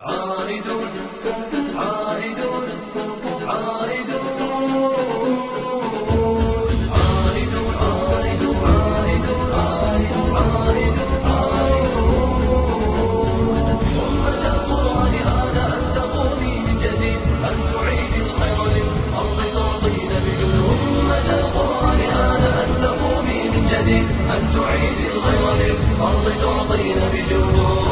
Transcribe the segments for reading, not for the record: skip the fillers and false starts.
عارضون عارضون أن تعيد الخير للأرض تعطين بجنود.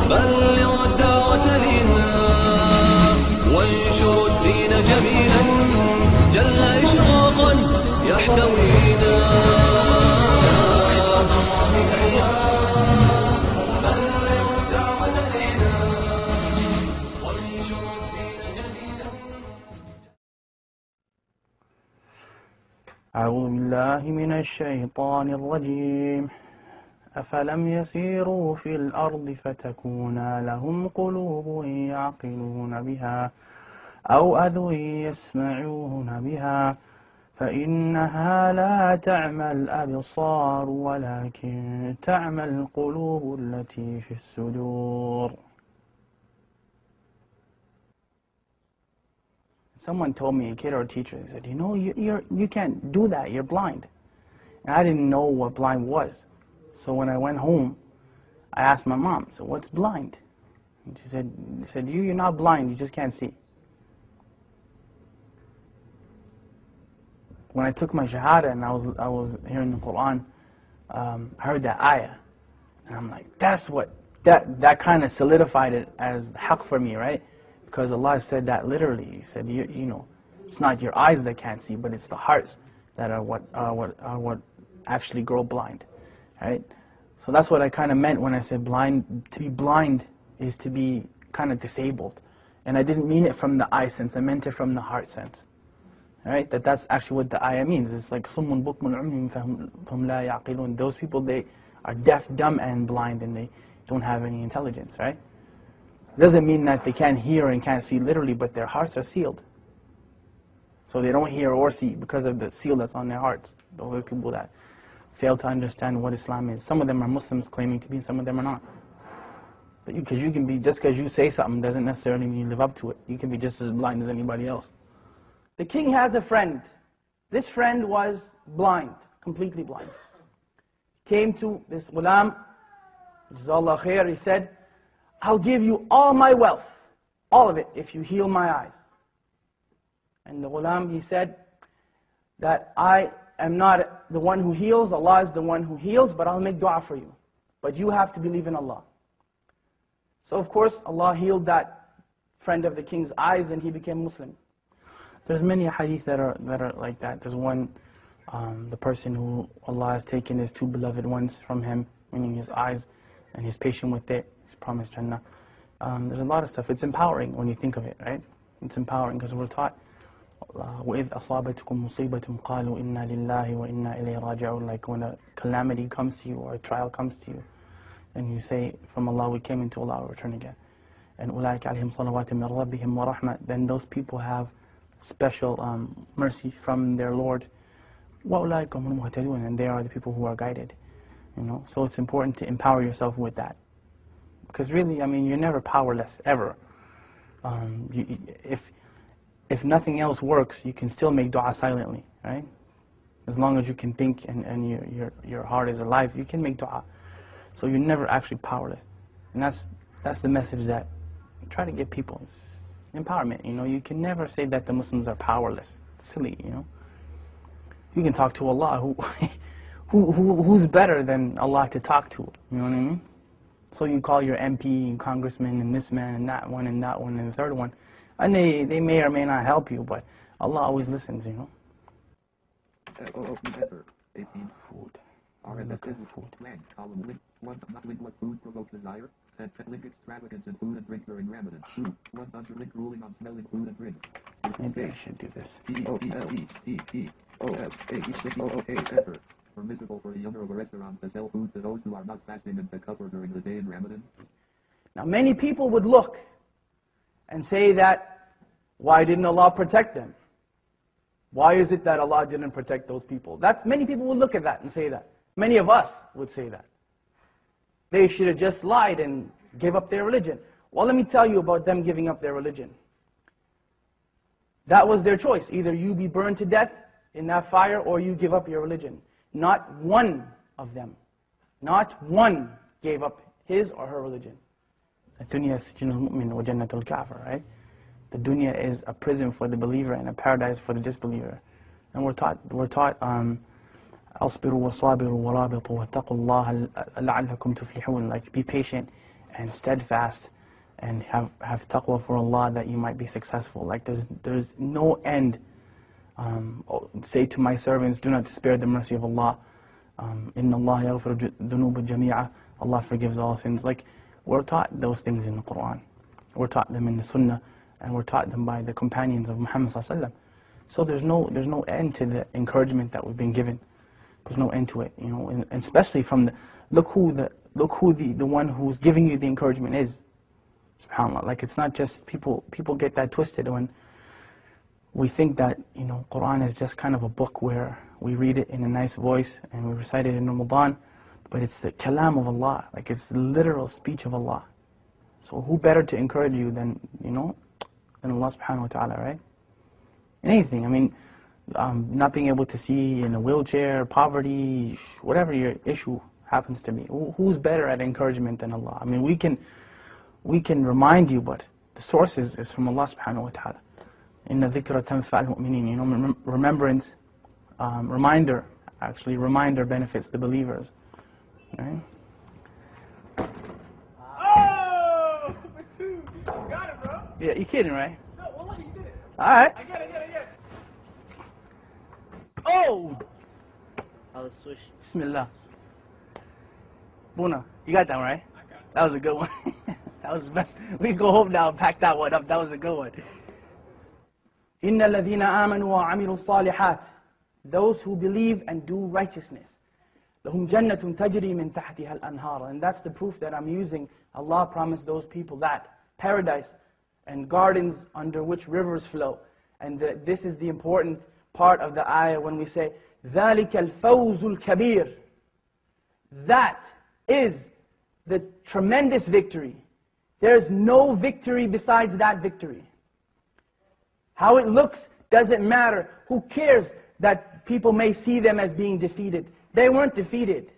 بلغوا الدعوة لله وانشروا الدين جميلا جل إشراقا يحتوينا. بلغوا الدعوة لله وانشروا الدين جميلا. أعوذ بالله من الشيطان الرجيم. أفلم يسيروا في الأرض فتكون لهم قلوب يعقلون بها أو أذن يسمعون بها فإنها لا تعمى الأبصار ولكن تعمى القلوب التي في الصدور. Someone told me, a kid or a teacher, they said, you know, you can't do that, you're blind. And I didn't know what blind was. So when I went home, I asked my mom, so what's blind? And she said, you're not blind, you just can't see. When I took my shahada and I was hearing the Quran, I heard that ayah. And I'm like, that kind of solidified it as haqq for me, right? Because Allah said that literally. He said, you know, it's not your eyes that can't see, but it's the hearts that are what actually grow blind. Right? So that's what I kind of meant when I said blind. To be blind is to be kind of disabled. And I didn't mean it from the eye sense, I meant it from the heart sense. Right? That's actually what the ayah means. It's like summun bukmun umyun fahum la yaqilun. Those people, they are deaf, dumb, and blind, and they don't have any intelligence, right? It doesn't mean that they can't hear and can't see literally, but their hearts are sealed. So they don't hear or see because of the seal that's on their hearts. Those are people that fail to understand what Islam is. Some of them are Muslims claiming to be, and some of them are not. But because you can be, just because you say something doesn't necessarily mean you live up to it. You can be just as blind as anybody else. The king has a friend. This friend was blind, completely blind. Came to this ghulam, Jazakallah khair, he said, I'll give you all my wealth, all of it, if you heal my eyes. And the ghulam, he said that I am not the one who heals, Allah is the one who heals, but I'll make dua for you. But you have to believe in Allah. So of course, Allah healed that friend of the king's eyes and he became Muslim. There's many hadith that are like that. There's one, the person who Allah has taken his two beloved ones from him, meaning his eyes, and he's patient with it, he's promised Jannah. There's a lot of stuff. It's empowering when you think of it, right? It's empowering because we're taught, وَإِذْ أَصَابَتْكُمْ مُصِيبَةٌ قَالُوا إِنَّا لِلَّهِ وَإِنَّا إِلَيْهِ رَاجِعُونَ. Like when a calamity comes to you or a trial comes to you, and you say, from Allah we came, into Allah we return again. And أُولَٰئِكَ عَلَيْهِمْ صَلَوَاتٍ مِّن رَبِّهِمْ وَرَحْمَةٍ. Then those people have special mercy from their Lord. وَأُولَٰئِكَ هُمُ الْمُهْتَدُونَ. And they are the people who are guided. You know, so it's important to empower yourself with that. Because really, I mean, you're never powerless, ever. If nothing else works, you can still make dua silently, right? As long as you can think and your heart is alive, you can make dua. So you're never actually powerless. And that's the message that I try to give people. It's empowerment, you know. You can never say that the Muslims are powerless. It's silly, you know. You can talk to Allah, who's better than Allah to talk to, you know what I mean? So you call your MP and congressman and this man and that one and the third one. And they may or may not help you, but Allah always listens, you know. Food. Look at food. Column link. What food provokes desire? Link extravagance in food and drink during Ramadan. 2. 100 link ruling on smelling food and drink. Maybe I should do this. Enter. Permissible for a owner of a restaurant to sell food to those who are not fasting and Akbar during the day in Ramadan. Now many people would look and say that, why didn't Allah protect them? Why is it that Allah didn't protect those people? Many people would look at that and say that. Many of us would say that. They should have just lied and gave up their religion. Well, let me tell you about them giving up their religion. That was their choice. Either you be burned to death in that fire or you give up your religion. Not one of them, not one gave up his or her religion. الدنيا سجن المؤمن وجنة الكافر, right? The dunya is a prison for the believer and a paradise for the disbeliever. And we're taught أصبروا وصابروا ورابطوا واتقوا الله لعلكم تفلحون, like be patient and steadfast and have taqwa for Allah that you might be successful. Like there's no end. Say to my servants, do not despair the mercy of Allah. Inna Allah yaghfiru dhunuba jami'a. Allah forgives all sins. Like we're taught those things in the Quran. We're taught them in the Sunnah, and we're taught them by the companions of Muhammad sallallahu alaihi wasallam. So there's no end to the encouragement that we've been given. There's no end to it, you know. And especially from look who the one who's giving you the encouragement is. SubhanAllah. Like it's not just people get that twisted when we think that, you know, Quran is just kind of a book where we read it in a nice voice and we recite it in Ramadan, but it's the kalam of Allah, like it's the literal speech of Allah. So who better to encourage you than, you know, than Allah subhanahu wa ta'ala, right? Anything, I mean, not being able to see in a wheelchair, poverty, whatever your issue happens to be, who's better at encouragement than Allah? I mean, we can remind you, but the source is from Allah subhanahu wa ta'ala. Inna dhikra tanfa'al mu'minin. You know, remembrance, reminder benefits the believers. Right? Oh, for 2. You got it, bro. Yeah, you kidding, right? No, wallah, you did it. All right. I get it. Oh! I'll switch. Bismillah. Buna, you got that one, right? I got it. That was a good one. That was the best. We can go home now and pack that one up. That was a good one. إِنَّ الَّذِينَ آمَنُوا وَعَمِلُوا الصَّالِحَاتِ. Those who believe and do righteousness. لَهُمْ جَنَّةٌ تَجْرِي مِنْ تَحْتِهَا الْأَنْهَارُ. And that's the proof that I'm using. Allah promised those people that. Paradise and gardens under which rivers flow. And this is the important part of the ayah when we say, ذَلِكَ الْفَوْزُ الْكَبِيرُ. That is the tremendous victory. There's no victory besides that victory. How it looks doesn't matter. Who cares that people may see them as being defeated? They weren't defeated.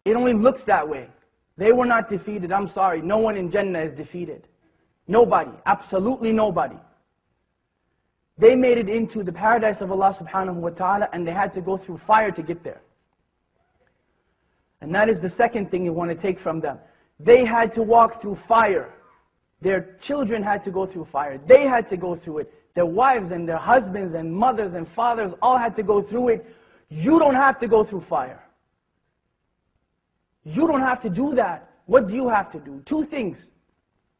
It only looks that way. They were not defeated. I'm sorry. No one in Jannah is defeated. Nobody. Absolutely nobody. They made it into the paradise of Allah subhanahu wa ta'ala, and they had to go through fire to get there. And that is the second thing you want to take from them. They had to walk through fire. Their children had to go through fire. They had to go through it. Their wives and their husbands and mothers and fathers all had to go through it. You don't have to go through fire. You don't have to do that. What do you have to do? 2 things.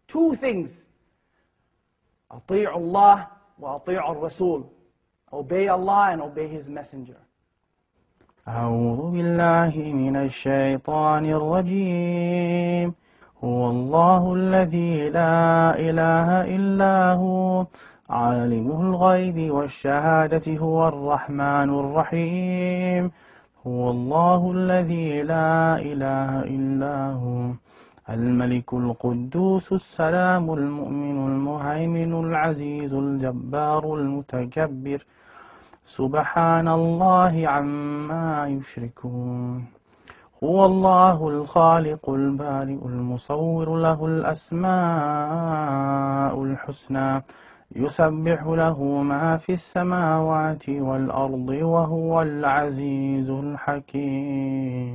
2 things. أطيعوا الله وأطيعوا الرسول. Obey Allah and obey His Messenger. أعوذ بالله من الشيطان الرجيم. هو الله الذي لا إله إلا هو عالم الغيب والشهادة هو الرحمن الرحيم. هو الله الذي لا إله إلا هو الملك القدوس السلام المؤمن المهيمن العزيز الجبار المتكبر سبحان الله عما يشركون. هو الله الخالق البارئ المصور له الأسماء الحسنى يسبح له ما في السماوات والأرض وهو العزيز الحكيم.